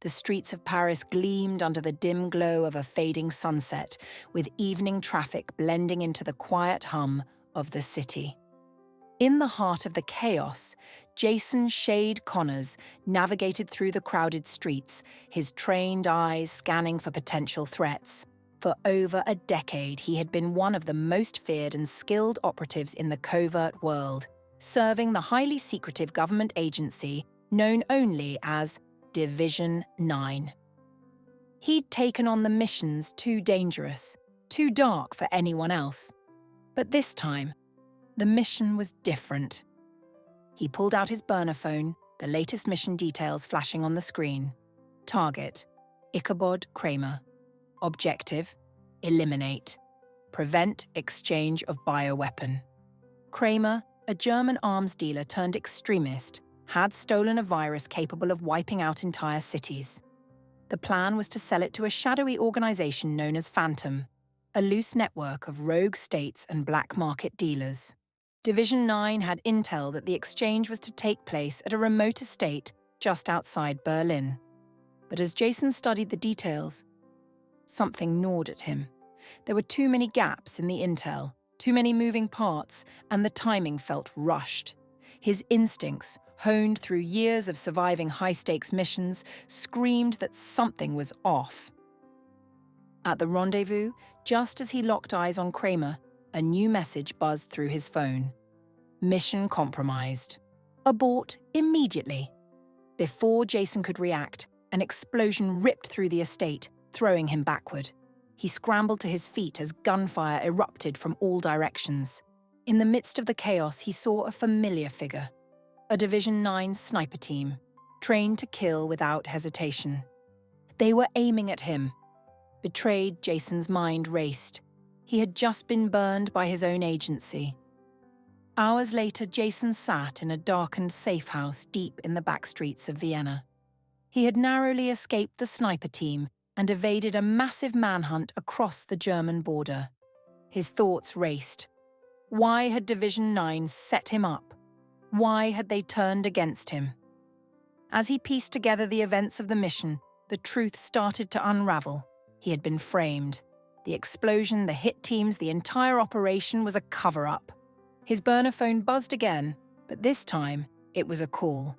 The streets of Paris gleamed under the dim glow of a fading sunset, with evening traffic blending into the quiet hum of the city. In the heart of the chaos, Jason Shade Connors navigated through the crowded streets, his trained eyes scanning for potential threats. For over a decade, he had been one of the most feared and skilled operatives in the covert world, serving the highly secretive government agency known only as Division 9. He'd taken on the missions too dangerous, too dark for anyone else. But this time, the mission was different. He pulled out his burner phone, the latest mission details flashing on the screen. Target: Ichabod Kramer. Objective: eliminate. Prevent exchange of bioweapon. Kramer, a German arms dealer turned extremist, had stolen a virus capable of wiping out entire cities. The plan was to sell it to a shadowy organization known as Phantom, a loose network of rogue states and black market dealers. Division 9 had intel that the exchange was to take place at a remote estate just outside Berlin. But as Jason studied the details, something gnawed at him. There were too many gaps in the intel, too many moving parts, and the timing felt rushed. His instincts, honed through years of surviving high-stakes missions, screamed that something was off. At the rendezvous, just as he locked eyes on Kramer, a new message buzzed through his phone. Mission compromised. Abort immediately. Before Jason could react, an explosion ripped through the estate, throwing him backward. He scrambled to his feet as gunfire erupted from all directions. In the midst of the chaos, he saw a familiar figure. A Division 9 sniper team, trained to kill without hesitation. They were aiming at him. Betrayed, Jason's mind raced. He had just been burned by his own agency. Hours later, Jason sat in a darkened safe house deep in the back streets of Vienna. He had narrowly escaped the sniper team and evaded a massive manhunt across the German border. His thoughts raced. Why had Division 9 set him up? Why had they turned against him? As he pieced together the events of the mission, the truth started to unravel. He had been framed. The explosion, the hit teams, the entire operation was a cover-up. His burner phone buzzed again, but this time it was a call.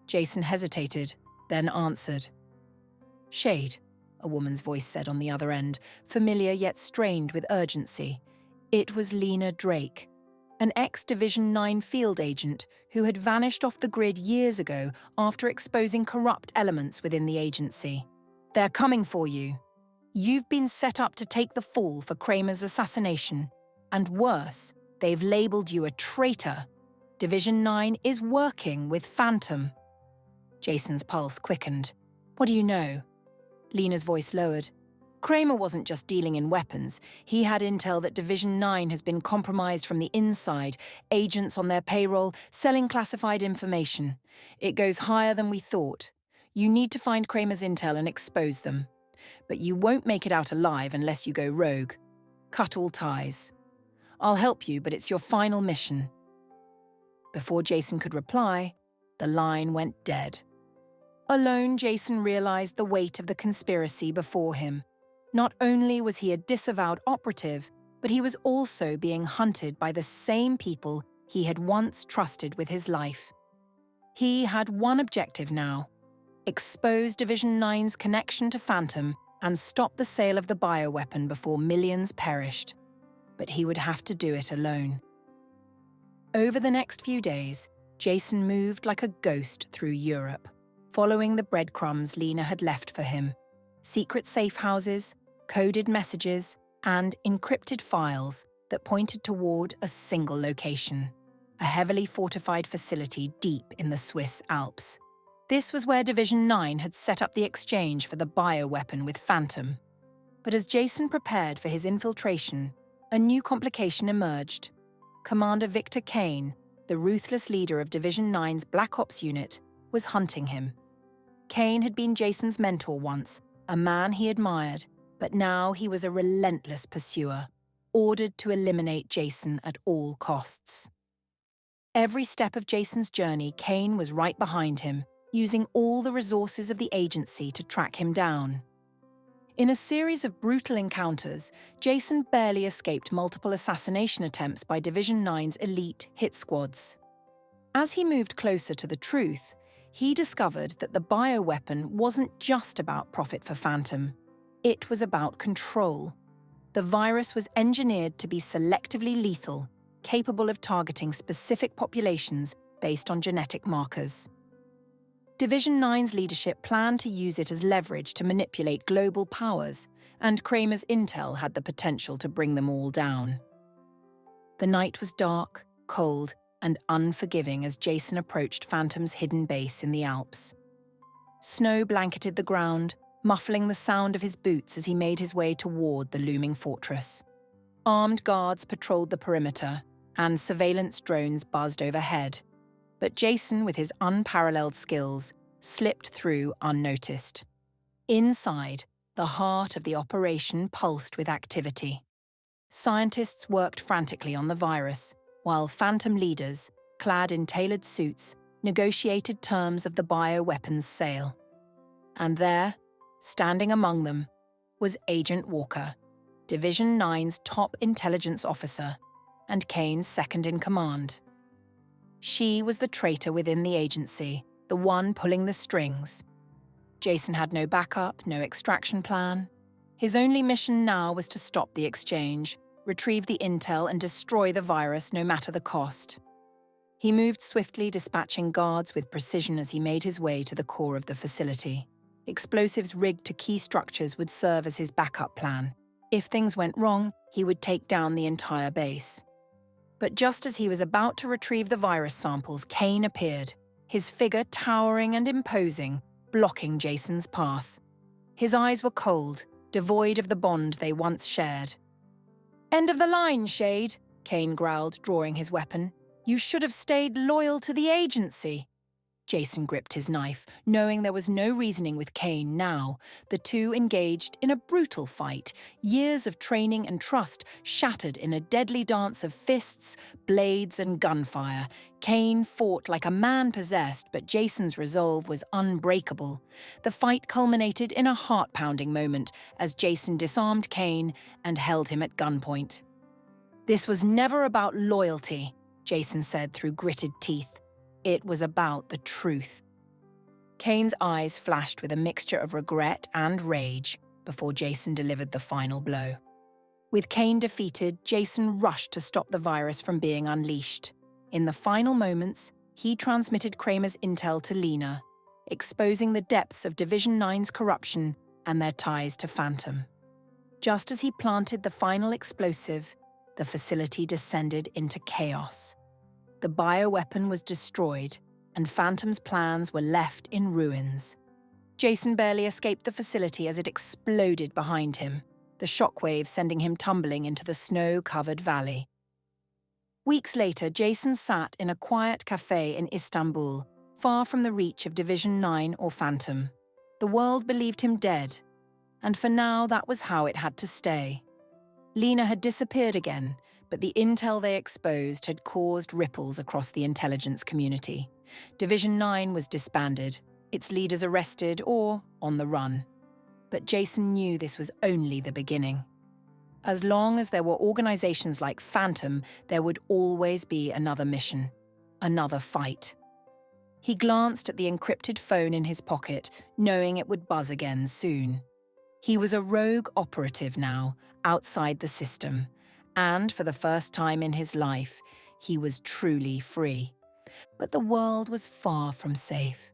Jason hesitated, then answered. "Shade," a woman's voice said on the other end, familiar yet strained with urgency. It was Lena Drake, an ex-Division 9 field agent who had vanished off the grid years ago after exposing corrupt elements within the agency. "They're coming for you. You've been set up to take the fall for Kramer's assassination. And worse, they've labeled you a traitor. Division 9 is working with Phantom." Jason's pulse quickened. "What do you know?" Lena's voice lowered. Kramer wasn't just dealing in weapons. He had intel that Division 9 has been compromised from the inside, agents on their payroll, selling classified information. It goes higher than we thought. You need to find Kramer's intel and expose them. But you won't make it out alive unless you go rogue. Cut all ties. I'll help you, but it's your final mission. Before Jason could reply, the line went dead. Alone, Jason realized the weight of the conspiracy before him. Not only was he a disavowed operative, but he was also being hunted by the same people he had once trusted with his life. He had one objective now: expose Division 9's connection to Phantom and stop the sale of the bioweapon before millions perished. But he would have to do it alone. Over the next few days, Jason moved like a ghost through Europe, following the breadcrumbs Lena had left for him. Secret safe houses, coded messages, and encrypted files that pointed toward a single location: a heavily fortified facility deep in the Swiss Alps. This was where Division 9 had set up the exchange for the bioweapon with Phantom. But as Jason prepared for his infiltration, a new complication emerged. Commander Victor Kane, the ruthless leader of Division 9's Black Ops unit, was hunting him. Kane had been Jason's mentor once, a man he admired, but now he was a relentless pursuer, ordered to eliminate Jason at all costs. Every step of Jason's journey, Kane was right behind him, using all the resources of the agency to track him down. In a series of brutal encounters, Jason barely escaped multiple assassination attempts by Division 9's elite hit squads. As he moved closer to the truth, he discovered that the bioweapon wasn't just about profit for Phantom. It was about control. The virus was engineered to be selectively lethal, capable of targeting specific populations based on genetic markers. Division 9's leadership planned to use it as leverage to manipulate global powers, and Kramer's intel had the potential to bring them all down. The night was dark, cold, and unforgiving as Jason approached Phantom's hidden base in the Alps. Snow blanketed the ground, muffling the sound of his boots as he made his way toward the looming fortress. Armed guards patrolled the perimeter, and surveillance drones buzzed overhead. But Jason, with his unparalleled skills, slipped through unnoticed. Inside, the heart of the operation pulsed with activity. Scientists worked frantically on the virus, while Phantom leaders, clad in tailored suits, negotiated terms of the bioweapons sale. And there, standing among them, was Agent Walker, Division 9's top intelligence officer, and Kane's second-in-command. She was the traitor within the agency, the one pulling the strings. Jason had no backup, no extraction plan. His only mission now was to stop the exchange, retrieve the intel, and destroy the virus no matter the cost. He moved swiftly, dispatching guards with precision as he made his way to the core of the facility. Explosives rigged to key structures would serve as his backup plan. If things went wrong, he would take down the entire base. But just as he was about to retrieve the virus samples, Kane appeared, his figure towering and imposing, blocking Jason's path. His eyes were cold, devoid of the bond they once shared. "End of the line, Shade," Kane growled, drawing his weapon. "You should have stayed loyal to the agency." Jason gripped his knife, knowing there was no reasoning with Kane now. The two engaged in a brutal fight, years of training and trust shattered in a deadly dance of fists, blades, and gunfire. Kane fought like a man possessed, but Jason's resolve was unbreakable. The fight culminated in a heart-pounding moment as Jason disarmed Kane and held him at gunpoint. "This was never about loyalty," Jason said through gritted teeth. It was about the truth. Kane's eyes flashed with a mixture of regret and rage before Jason delivered the final blow. With Kane defeated, Jason rushed to stop the virus from being unleashed. In the final moments, he transmitted Kramer's intel to Lena, exposing the depths of Division 9's corruption and their ties to Phantom. Just as he planted the final explosive, the facility descended into chaos. The bioweapon was destroyed, and Phantom's plans were left in ruins. Jason barely escaped the facility as it exploded behind him, the shockwave sending him tumbling into the snow-covered valley. Weeks later, Jason sat in a quiet cafe in Istanbul, far from the reach of Division 9 or Phantom. The world believed him dead, and for now that was how it had to stay. Lena had disappeared again, but the intel they exposed had caused ripples across the intelligence community. Division 9 was disbanded, its leaders arrested or on the run. But Jason knew this was only the beginning. As long as there were organizations like Phantom, there would always be another mission, another fight. He glanced at the encrypted phone in his pocket, knowing it would buzz again soon. He was a rogue operative now, outside the system. And for the first time in his life, he was truly free. But the world was far from safe.